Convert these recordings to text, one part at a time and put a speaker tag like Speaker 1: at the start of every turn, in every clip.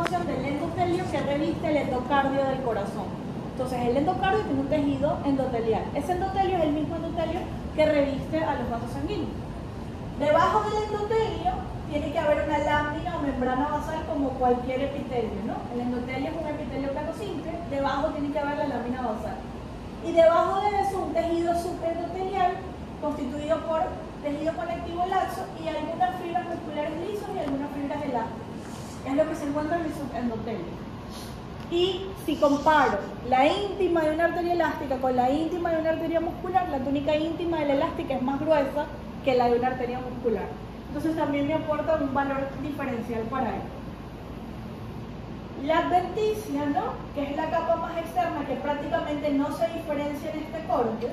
Speaker 1: información del endotelio que reviste el endocardio del corazón. Entonces el endocardio tiene un tejido endotelial. Ese endotelio es el mismo endotelio que reviste a los vasos sanguíneos. Debajo del endotelio tiene que haber una lámina o membrana basal como cualquier epitelio, ¿no? El endotelio es un epitelio plano simple, debajo tiene que haber la lámina basal. Y debajo de eso un tejido subendotelial constituido por tejido conectivo laxo y algunas fibras musculares lisos y algunas fibras elásticas. Es lo que se encuentra en el subendotelio. Y si comparo la íntima de una arteria elástica con la íntima de una arteria muscular, la túnica íntima de la elástica es más gruesa que la de una arteria muscular. Entonces también me aporta un valor diferencial para él. La adventicia, ¿no? Que es la capa más externa que prácticamente no se diferencia en este corte,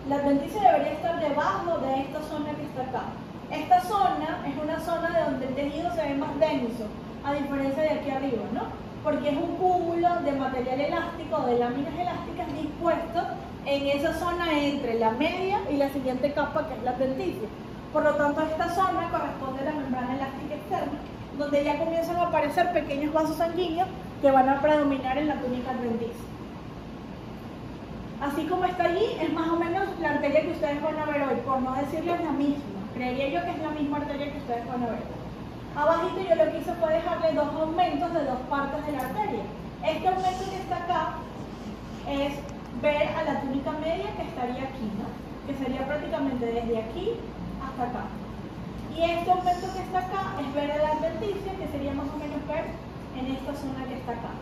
Speaker 1: la adventicia debería estar debajo de esta zona que está acá. Esta zona es una zona de donde el tejido se ve más denso, a diferencia de aquí arriba, ¿no? Porque es un cúmulo de material elástico, de láminas elásticas dispuestos en esa zona entre la media y la siguiente capa, que es la adventicia. Por lo tanto, esta zona corresponde a la membrana elástica externa, donde ya comienzan a aparecer pequeños vasos sanguíneos que van a predominar en la túnica adventicia. Así como está allí, es más o menos la arteria que ustedes van a ver hoy, por no decirles la misma. Creería yo que es la misma arteria que ustedes van a ver. Abajito yo lo que hice fue dejarle dos aumentos de dos partes de la arteria. Este aumento que está acá es ver a la túnica media que estaría aquí, ¿no? Que sería prácticamente desde aquí hasta acá. Y este aumento que está acá es ver a la adventicia, que sería más o menos ver en esta zona que está acá.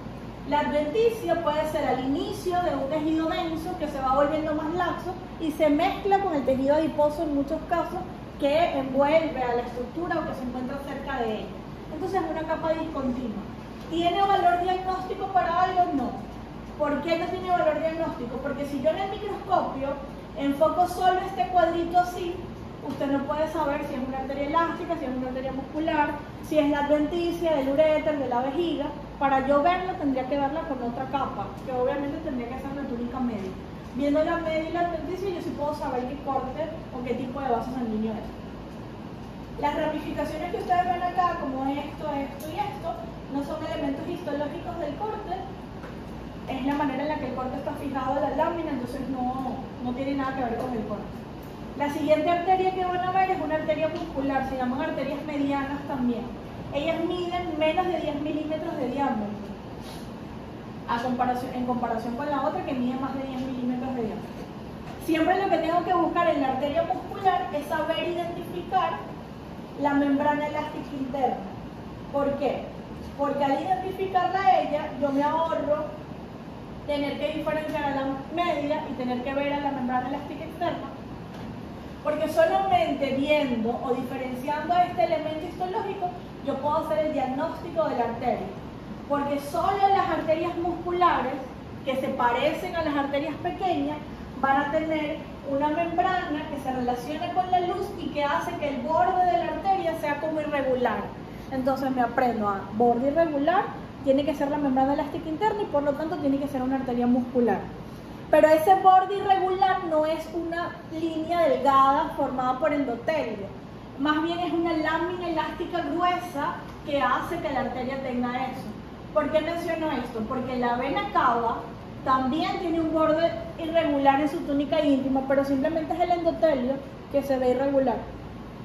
Speaker 1: La adventicia puede ser al inicio de un tejido denso que se va volviendo más laxo y se mezcla con el tejido adiposo en muchos casos que envuelve a la estructura o que se encuentra cerca de ella. Entonces es una capa discontinua. ¿Tiene valor diagnóstico para algo? No. ¿Por qué no tiene valor diagnóstico? Porque si yo en el microscopio enfoco solo este cuadrito así, usted no puede saber si es una arteria elástica, si es una arteria muscular, si es la adventicia, del uréter, de la vejiga. Para yo verla tendría que verla con otra capa, que obviamente tendría que ser la túnica media. Viendo la media y la adventicia yo sí puedo saber qué corte o qué tipo de vaso sanguíneo es. Las ramificaciones que ustedes ven acá, como esto, esto y esto, no son elementos histológicos del corte, es la manera en la que el corte está fijado a la lámina, entonces no tiene nada que ver con el corte. La siguiente arteria que van a ver es una arteria muscular, se llaman arterias medianas también. Ellas miden menos de 10 milímetros de diámetro, en comparación con la otra que mide más de 10 milímetros de diámetro. Siempre lo que tengo que buscar en la arteria muscular es saber identificar la membrana elástica interna. ¿Por qué? Porque al identificarla a ella, yo me ahorro tener que diferenciar a la media y tener que ver a la membrana elástica externa. Porque solamente viendo o diferenciando este elemento histológico, yo puedo hacer el diagnóstico de la arteria. Porque solo las arterias musculares, que se parecen a las arterias pequeñas, van a tener una membrana que se relaciona con la luz y que hace que el borde de la arteria sea como irregular. Entonces me aprendo a borde irregular, tiene que ser la membrana elástica interna y por lo tanto tiene que ser una arteria muscular. Pero ese borde irregular no es una línea delgada formada por endotelio, más bien es una lámina elástica gruesa que hace que la arteria tenga eso. ¿Por qué menciono esto? Porque la vena cava también tiene un borde irregular en su túnica íntima, pero simplemente es el endotelio que se ve irregular.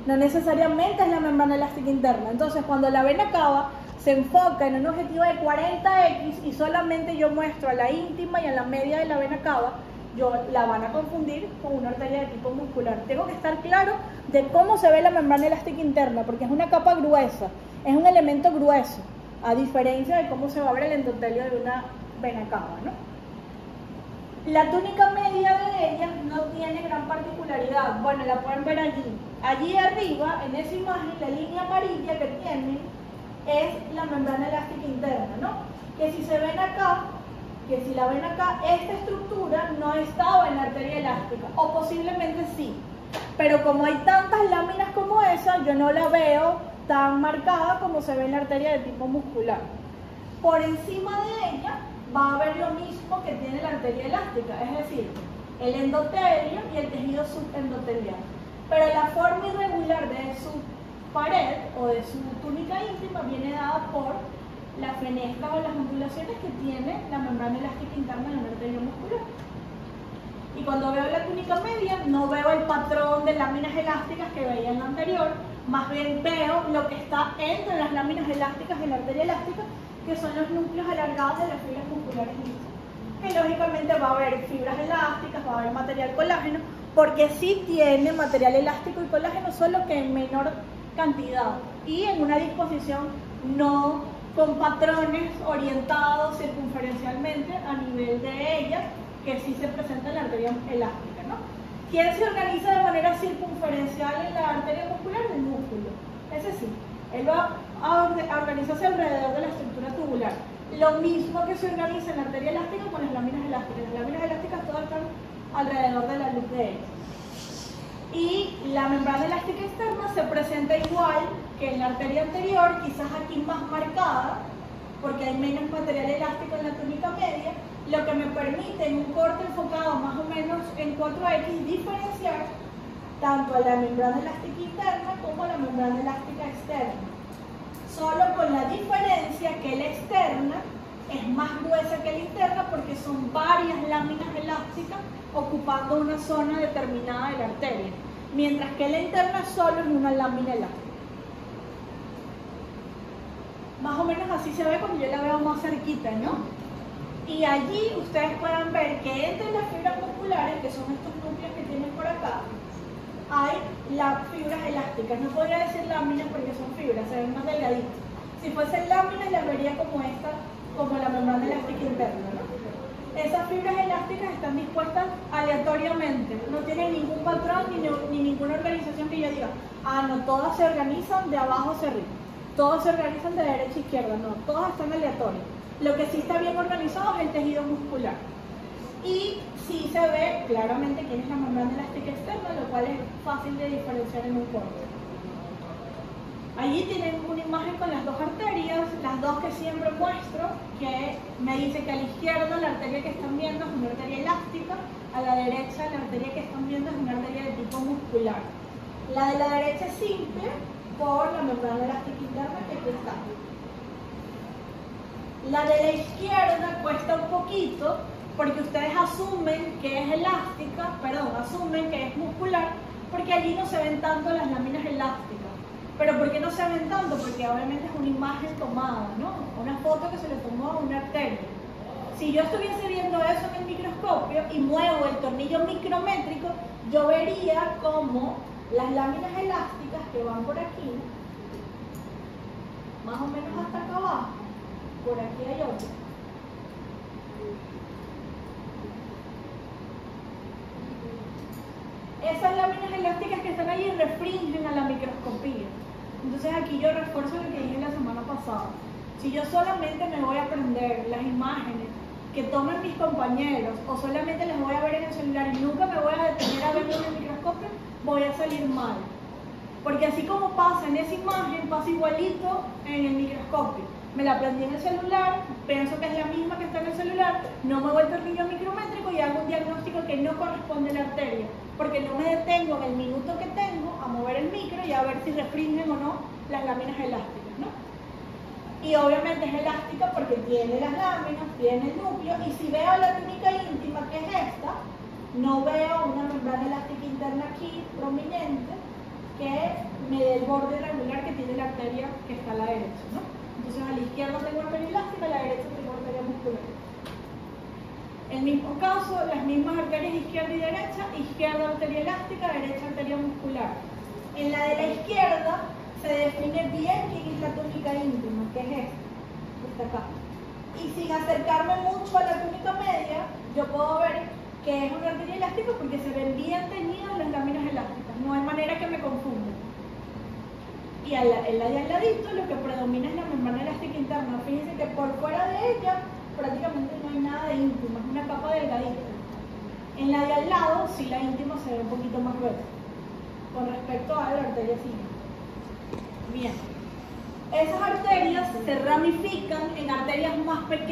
Speaker 1: No necesariamente es la membrana elástica interna. Entonces, cuando la vena cava se enfoca en un objetivo de 40X y solamente yo muestro a la íntima y a la media de la vena cava, yo la van a confundir con una arteria de tipo muscular. Tengo que estar claro de cómo se ve la membrana elástica interna, porque es una capa gruesa, es un elemento grueso, a diferencia de cómo se va a ver el endotelio de una vena cava, ¿no? La túnica media de ella no tiene gran particularidad. Bueno, la pueden ver allí. Allí arriba, en esa imagen, la línea amarilla que tienen es la membrana elástica interna, ¿no? Que si se ven acá, que si la ven acá, esta estructura no estaba en la arteria elástica, o posiblemente sí. Pero como hay tantas láminas como esa, yo no la veo tan marcada como se ve en la arteria de tipo muscular. Por encima de ella va a haber lo mismo que tiene la arteria elástica, es decir, el endotelio y el tejido subendotelial. Pero la forma irregular de su pared o de su túnica íntima viene dada por las fenestras o las ondulaciones que tiene la membrana elástica interna de una arteria muscular. Y cuando veo la túnica media, no veo el patrón de láminas elásticas que veía en la anterior, más bien veo lo que está entre las láminas elásticas de la arteria elástica, que son los núcleos alargados de las fibras musculares lisas. Que lógicamente va a haber fibras elásticas, va a haber material colágeno, porque sí tiene material elástico y colágeno, solo que en menor cantidad y en una disposición no con patrones orientados circunferencialmente a nivel de ella, que sí se presenta en la arteria elástica, ¿no? ¿Quién se organiza de manera circunferencial en la arteria muscular? El músculo. Ese sí, él va a organizarse alrededor de la estructura tubular. Lo mismo que se organiza en la arteria elástica con las láminas elásticas. Las láminas elásticas todas están alrededor de la luz de ellas. Y la membrana elástica externa se presenta igual que en la arteria anterior, quizás aquí más marcada, porque hay menos material elástico en la túnica media, lo que me permite en un corte enfocado más o menos en 4X diferenciar tanto a la membrana elástica interna como a la membrana elástica externa. Solo con la diferencia que la externa es más gruesa que la interna porque son varias láminas elásticas ocupando una zona determinada de la arteria, mientras que la interna solo es una lámina elástica. Más o menos así se ve cuando yo la veo más cerquita, ¿no? Y allí ustedes pueden ver que entre las fibras musculares, que son estos núcleos que tienen por acá, hay las fibras elásticas. No podría decir láminas porque son fibras, se ven más delgaditas. Si fuesen láminas, las vería como esta, como la membrana elástica interna, ¿no? Esas fibras elásticas están dispuestas aleatoriamente, no tienen ningún patrón ni ninguna organización que yo diga, ah, no, todas se organizan de abajo hacia arriba, todas se organizan de derecha a izquierda, no, todas están aleatorias. Lo que sí está bien organizado es el tejido muscular. Y sí se ve claramente quién es la membrana elástica externa, lo cual es fácil de diferenciar en un corte. Allí tienen una imagen con las dos arterias, las dos que siempre muestro, que me dice que a la izquierda la arteria que están viendo es una arteria elástica, a la derecha la arteria que están viendo es una arteria de tipo muscular. La de la derecha es simple por la membrana elástica interna que aquí está. La de la izquierda cuesta un poquito porque ustedes asumen que es elástica, asumen que es muscular, porque allí no se ven tanto las láminas elásticas. ¿Pero por qué no se ven tanto? Porque obviamente es una imagen tomada, ¿no? Una foto que se le tomó a una arteria. Si yo estuviese viendo eso en el microscopio y muevo el tornillo micrométrico, yo vería como las láminas elásticas que van por aquí, más o menos hasta acá abajo, por aquí hay otra. Esas láminas elásticas que están ahí restringen a la microscopía. Entonces aquí yo refuerzo lo que dije la semana pasada. Si yo solamente me voy a aprender las imágenes que toman mis compañeros o solamente las voy a ver en el celular y nunca me voy a detener a verlo en el microscopio, voy a salir mal. Porque así como pasa en esa imagen, pasa igualito en el microscopio. Me la aprendí en el celular, pienso que es la misma que está en el celular, no muevo el tornillo micrométrico y hago un diagnóstico que no corresponde a la arteria, porque no me detengo en el minuto que tengo a mover el micro y a ver si restringen o no las láminas elásticas, ¿no? Y obviamente es elástica porque tiene las láminas, tiene el núcleo, y si veo la túnica íntima, que es esta, no veo una membrana elástica interna aquí prominente que me dé el borde irregular que tiene la arteria que está a la derecha, ¿no? Entonces a la izquierda tengo arteria elástica, a la derecha tengo arteria muscular. El mismo caso, las mismas arterias izquierda y derecha, izquierda arteria elástica, derecha arteria muscular. En la de la izquierda se define bien quién es la túnica íntima, que es esta acá. Y sin acercarme mucho a la túnica media, yo puedo ver que es una arteria elástica porque se ven bien teñidas las láminas elásticas, no hay manera que me confunda. Y en la de al ladito lo que predomina es la membrana elástica interna. Fíjense que por fuera de ella prácticamente no hay nada de íntima, es una capa delgadita. En la de al lado sí la íntima se ve un poquito más gruesa con respecto a la arteria siguiente. Bien, esas arterias se ramifican en arterias más pequeñas.